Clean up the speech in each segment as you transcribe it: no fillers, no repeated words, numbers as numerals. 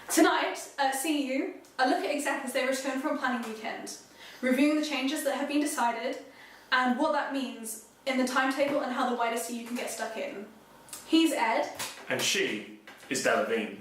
Tonight at CU, a look at exec as they return from planning weekend, reviewing the changes that have been decided and what that means in the timetable and how the wider CU can get stuck in. He's Ed. And she is Delavine.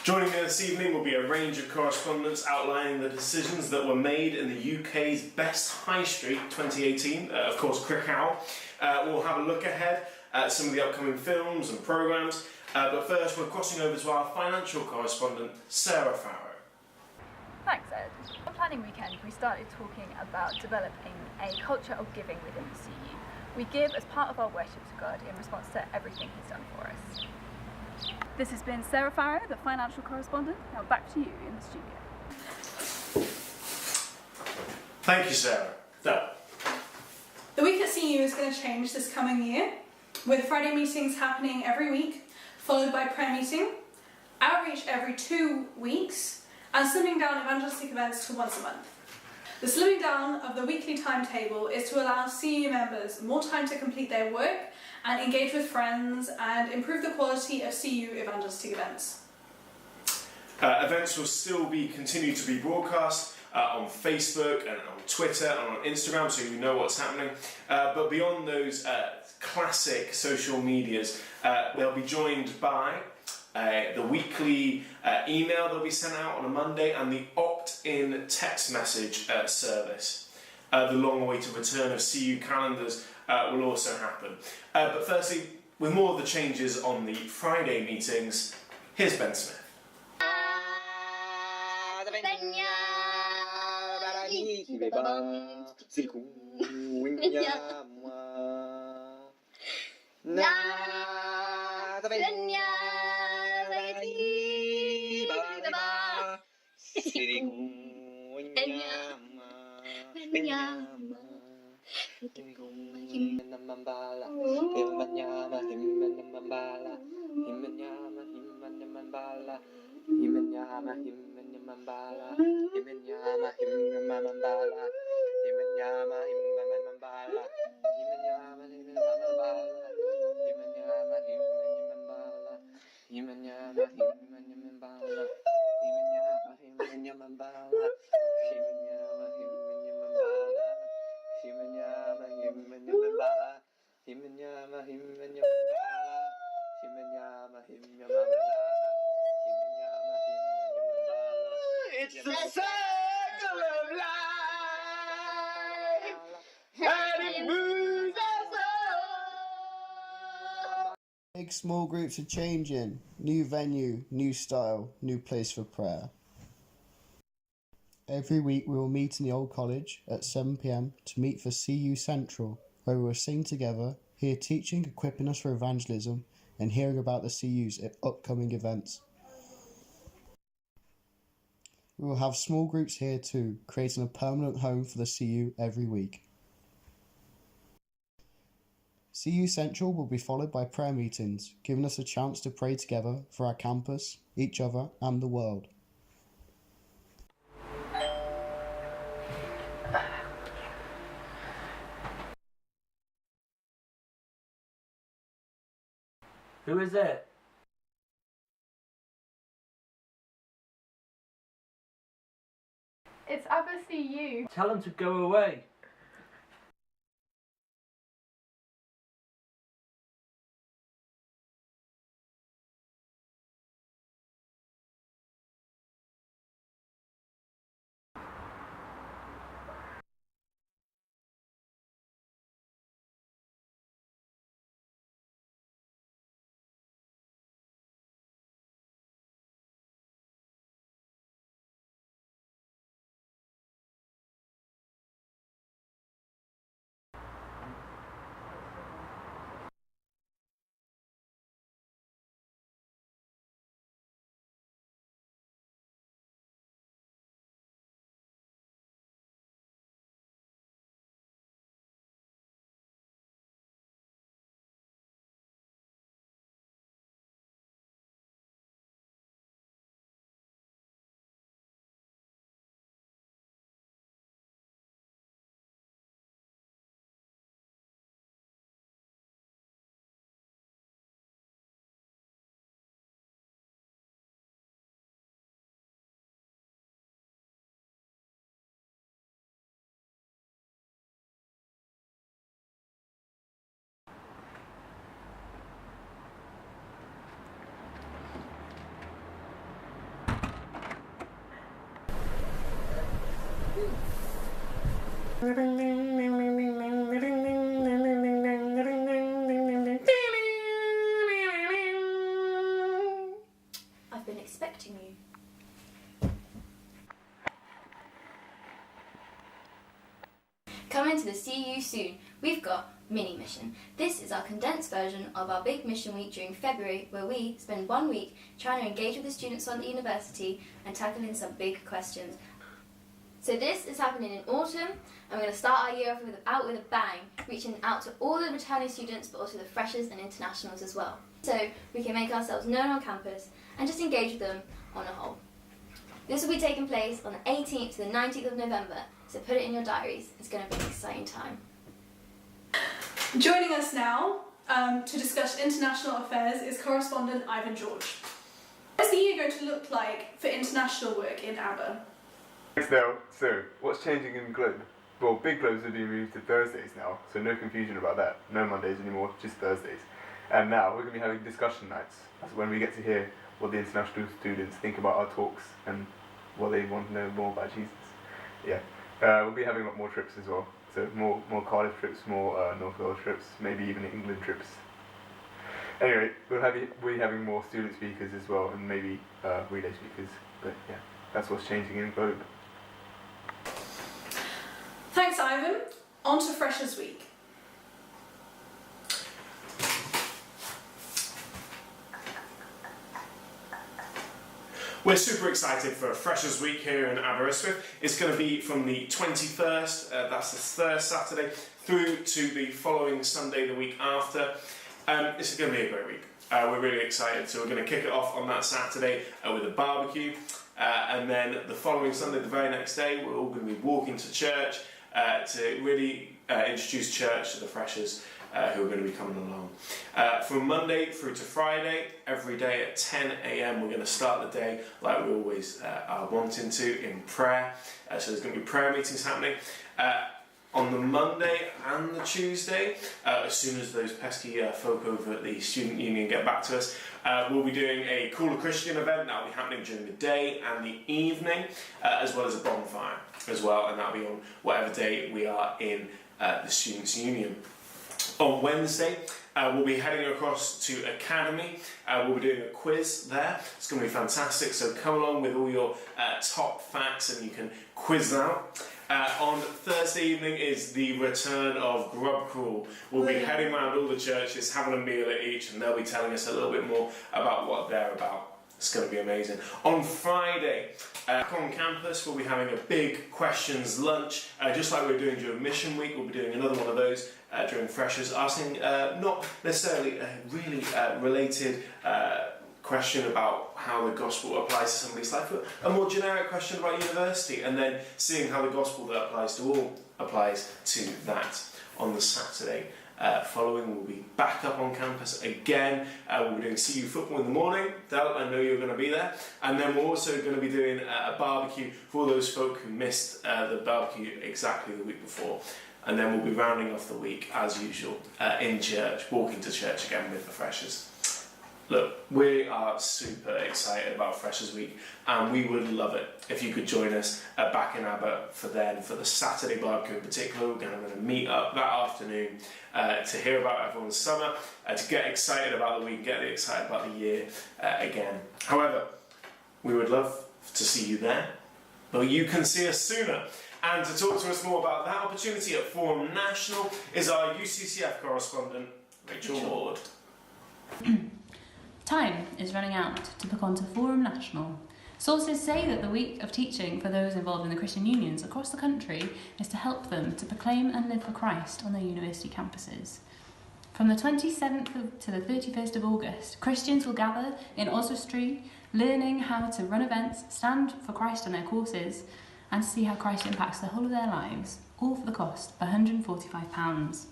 Joining me this evening will be a range of correspondents outlining the decisions that were made in the UK's Best High Street 2018, of course Krakow. We'll have a look ahead at some of the upcoming films and programmes, but first we're crossing over to our financial correspondent, Sarah Farrow. Thanks, Ed. On planning weekend, we started talking about developing a culture of giving within the CU. We give as part of our worship to God in response to everything He's done for us. This has been Sarah Farrow, the financial correspondent. Now back to you in the studio. Thank you, Sarah. So, The week at CU is going to change this coming year, with Friday meetings happening every week, followed by prayer meeting, outreach every 2 weeks, and slimming down evangelistic events to once a month. The slimming down of the weekly timetable is to allow CU members more time to complete their work and engage with friends and improve the quality of CU evangelistic events. Events will still continue to be broadcast on Facebook and on Twitter and on Instagram, so you know what's happening. But beyond those classic social medias, they'll be joined by the weekly email that'll be sent out on a Monday and the opt-in text message service. The long-awaited return of CU calendars will also happen. But firstly, with more of the changes on the Friday meetings, here's Ben Smith. It's the circle of life, and it moves us all. Big small groups are changing. New venue, new style, new place for prayer. Every week we will meet in the Old College at 7 p.m. to meet for CU Central, where we will sing together, hear teaching equipping us for evangelism, and hearing about the CU's upcoming events. We will have small groups here too, creating a permanent home for the CU every week. CU Central will be followed by prayer meetings, giving us a chance to pray together for our campus, each other and the world. Who is it? It's Abba CU. Tell him to go away. I've been expecting you. Coming to the CU soon, we've got Mini Mission. This is our condensed version of our big mission week during February, where we spend 1 week trying to engage with the students on the university and tackling some big questions. So this is happening in autumn, and we're going to start our year out with a bang, reaching out to all the returning students, but also the freshers and internationals as well. So we can make ourselves known on campus and just engage with them on a whole. This will be taking place on the 18th to the 19th of November, so put it in your diaries. It's going to be an exciting time. Joining us now to discuss international affairs is correspondent Ivan George. What is the year going to look like for international work in ABBA? Thanks, Dale. So, what's changing in Globe? Well, big globes are being moved to Thursdays now, so no confusion about that. No Mondays anymore, just Thursdays. And now we're going to be having discussion nights. That's when we get to hear what the international students think about our talks and what they want to know more about Jesus. Yeah. We'll be having a lot more trips as well. So more Cardiff trips, more North Wales trips, maybe even England trips. Anyway, we'll be having more student speakers as well, and maybe relay speakers. But yeah, that's what's changing in Globe. Thanks, Ivan. On to Freshers Week. We're super excited for Freshers Week here in Aberystwyth. It's going to be from the 21st, that's the third Saturday, through to the following Sunday the week after. It's going to be a great week. We're really excited, so we're going to kick it off on that Saturday with a barbecue, and then the following Sunday, the very next day, we're all going to be walking to church to really introduce church to the freshers who are going to be coming along. From Monday through to Friday, every day at 10 a.m. we're going to start the day like we always are wanting to, in prayer. So there's going to be prayer meetings happening. On the Monday and the Tuesday, as soon as those pesky folk over at the Student Union get back to us, we'll be doing a Call a Christian event. That'll be happening during the day and the evening, as well as a bonfire as well, and that'll be on whatever day we are in the Students' Union. On Wednesday, we'll be heading across to Academy. We'll be doing a quiz there. It's going to be fantastic, so come along with all your top facts and you can quiz out. On Thursday evening is the return of Grub Crawl. We'll be heading around all the churches, having a meal at each, and they'll be telling us a little bit more about what they're about. It's going to be amazing. On Friday, on campus, we'll be having a big questions lunch. Just like we're doing during Mission Week, we'll be doing another one of those during Freshers, asking not necessarily a really related question about how the gospel applies to somebody's life, but a more generic question about university, and then seeing how the gospel that applies to all applies to that. On the Saturday following, we'll be back up on campus again. We'll be doing CU football in the morning. Del, I know you're going to be there. And then we're also going to be doing a barbecue for all those folk who missed the barbecue exactly the week before. And then we'll be rounding off the week, as usual, in church, walking to church again with the freshers. Look, we are super excited about Freshers Week, and we would love it if you could join us back in Aber for the Saturday barbecue in particular. We're going to meet up that afternoon to hear about everyone's summer, to get excited about the week, get excited about the year again. However, we would love to see you there, but you can see us sooner. And to talk to us more about that opportunity at Forum National is our UCCF correspondent, Rachel Ward. Time is running out to book onto Forum National. Sources say that the week of teaching for those involved in the Christian unions across the country is to help them to proclaim and live for Christ on their university campuses. From the 27th to the 31st of August, Christians will gather in Oswestry, learning how to run events, stand for Christ on their courses, and see how Christ impacts the whole of their lives, all for the cost of £145.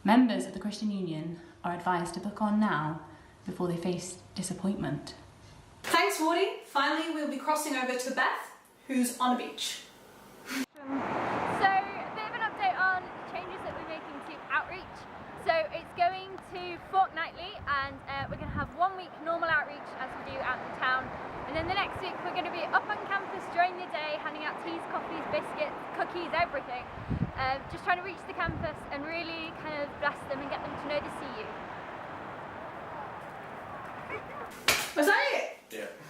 Members of the Christian Union are advised to book on now before they face disappointment. Thanks, Wardy. Finally, we'll be crossing over to Beth, who's on a beach. So, a bit of an update on the changes that we're making to outreach. So, it's going to fortnightly, and we're going to have 1 week normal outreach as we do out in town. And then the next week, we're going to be up on campus during the day, handing out teas, coffees, biscuits, cookies, everything. just trying to reach the campus and really kind of bless them and get them to know the CU. Was that it? Yeah.